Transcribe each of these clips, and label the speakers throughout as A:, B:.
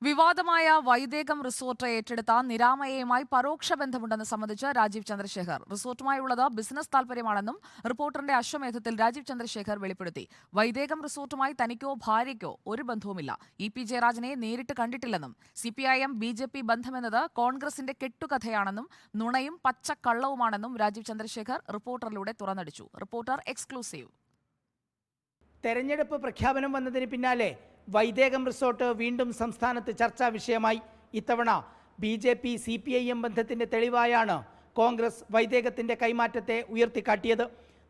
A: വിവാദമായ വൈദേകം റിസോർട്ട് ഏറ്റെടുത്ത നിരാമയയുമായി പരോക്ഷ ബന്ധമുണ്ടെന്ന് സംബന്ധിച്ച് രാജീവ് ചന്ദ്രശേഖർ. റിസോർട്ടുമായുള്ളത് ബിസിനസ് താൽപര്യമാണെന്നും റിപ്പോർട്ടറിന്റെ അശ്വമേധത്തിൽ രാജീവ് ചന്ദ്രശേഖർ വെളിപ്പെടുത്തി. വൈദേകം റിസോർട്ടുമായി തനിക്കോ ഭാര്യയ്ക്കോ ഒരു ബന്ധവുമില്ല. ഇ.പി. ജയരാജനെ നേരിട്ട് കണ്ടിട്ടില്ലെന്നും CPIM BJP ബന്ധമെന്നത് കോൺഗ്രസിന്റെ കെട്ടുകഥയാണെന്നും നുണയും പച്ചക്കള്ളവുമാണെന്നും രാജീവ് ചന്ദ്രശേഖർ റിപ്പോർട്ടറിലൂടെ തുറന്നടിച്ചു. Reporter exclusive.
B: തെരഞ്ഞെടുപ്പ് പ്രഖ്യാപനം വന്നതിന് പിന്നാലെ വൈദേകം റിസോർട്ട് വീണ്ടും സംസ്ഥാനത്ത് ചർച്ചാ വിഷയമായി. ഇത്തവണ BJP CPIM ബന്ധത്തിന്റെ തെളിവായാണ് കോൺഗ്രസ് വൈദേകത്തിന്റെ കൈമാറ്റത്തെ ഉയർത്തിക്കാട്ടിയത്.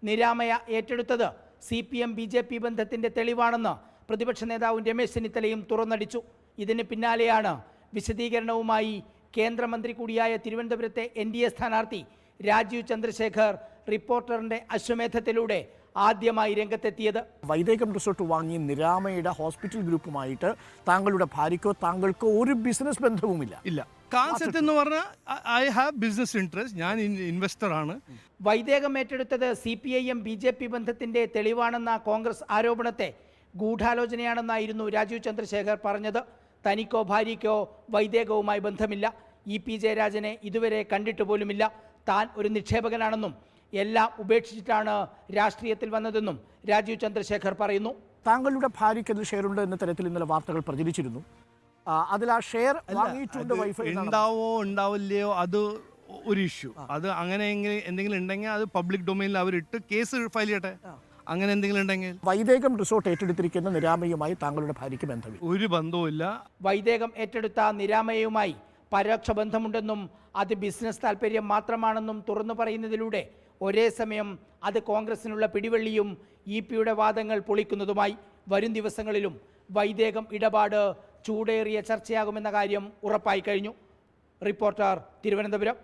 B: നിരാമയ ഏറ്റെടുത്തത് CPM BJP ബന്ധത്തിന്റെ തെളിവാണെന്ന് പ്രതിപക്ഷ നേതാവ് രമേശ് ചെന്നിത്തലയും തുറന്നടിച്ചു. ഇതിന് പിന്നാലെയാണ് വിശദീകരണവുമായി കേന്ദ്രമന്ത്രി കൂടിയായ തിരുവനന്തപുരത്തെ NDA സ്ഥാനാർത്ഥി രാജീവ് ചന്ദ്രശേഖർ റിപ്പോർട്ടറിന്റെ അശ്വമേധത്തിലൂടെ ആദ്യമായി രംഗത്തെത്തിയത്.
C: വൈദേകം റിസോർട്ട് വാങ്ങി നിരാമയുടെ ഹോസ്പിറ്റൽ ഗ്രൂപ്പുമായിട്ട് താങ്കളുടെ ഭാര്യയ്ക്കോ താങ്കൾക്കോ ഒരു ബിസിനസ് ബന്ധവുമില്ല.
D: ഇല്ല. കാൺസെപ്റ്റ് എന്ന് പറഞ്ഞാൽ ഐ ഹാവ് ബിസിനസ് ഇൻട്രസ്റ്റ്, ഞാൻ ഇൻവെസ്റ്റർ ആണ്.
B: വൈദേകം ഏറ്റെടുത്തത് CPIM BJP ബന്ധത്തിന്റെ തെളിവാണെന്ന കോൺഗ്രസ് ആരോപണത്തെ ഗൂഢാലോചനയാണെന്നായിരുന്നു രാജീവ് ചന്ദ്രശേഖർ പറഞ്ഞത്. തനിക്കോ ഭാര്യയ്ക്കോ വൈദേകവുമായി ബന്ധമില്ല. E.P. ജയരാജനെ ഇതുവരെ കണ്ടിട്ട് പോലുമില്ല. താൻ ഒരു നിക്ഷേപകനാണെന്നും എല്ലാം ഉപേക്ഷിച്ചിട്ടാണ് രാഷ്ട്രീയത്തിൽ വന്നതെന്നും രാജീവ് ചന്ദ്രശേഖർ പറയുന്നു.
C: താങ്കളുടെ ഭാര്യയ്ക്ക് അതിൽ ഷെയർ ഉണ്ട് എന്ന തരത്തിൽ ഇന്നലെ വാർത്തകൾ പ്രചരിച്ചിരുന്നു. അതിൽ ആ ഷെയർ വാങ്ങിയിട്ടുണ്ട് വൈഫ്.
D: ഉണ്ടാവോ ഉണ്ടാവില്ലയോ അത് ഒരു ഇഷ്യൂ. അത് അങ്ങനെ എന്തെങ്കിലും ഉണ്ടെങ്കിൽ അത് പബ്ലിക് ഡൊമൈനിൽ അവരിട്ട് കേസ് ഫയൽ ചെയ്യട്ടെ. അങ്ങനെ എന്തെങ്കിലും ഉണ്ടെങ്കിൽ
C: വൈദേകം റിസോർട്ട് ഏറ്റെടുത്തിരിക്കുന്ന നിരാമയുമായി താങ്കളുടെ ഭാര്യയ്ക്ക് ബന്ധമില്ല.
D: ഒരു ബന്ധവുമില്ല.
B: വൈദേകം ഏറ്റെടുത്ത നിരാമയുമായി പരോക്ഷ ബന്ധമുണ്ടെന്നും അത് ബിസിനസ് താൽപര്യം മാത്രമാണെന്നും തുറന്നു പറയുന്നതിലൂടെ ഒരേ സമയം അത് കോൺഗ്രസിനുള്ള പിടിവള്ളിയും E.P.യുടെ വാദങ്ങൾ പൊളിക്കുന്നതുമായി. വരും ദിവസങ്ങളിലും വൈദേകം ഇടപാട് ചൂടേറിയ ചർച്ചയാകുമെന്ന കാര്യം ഉറപ്പായി കഴിഞ്ഞു. റിപ്പോർട്ടർ, തിരുവനന്തപുരം.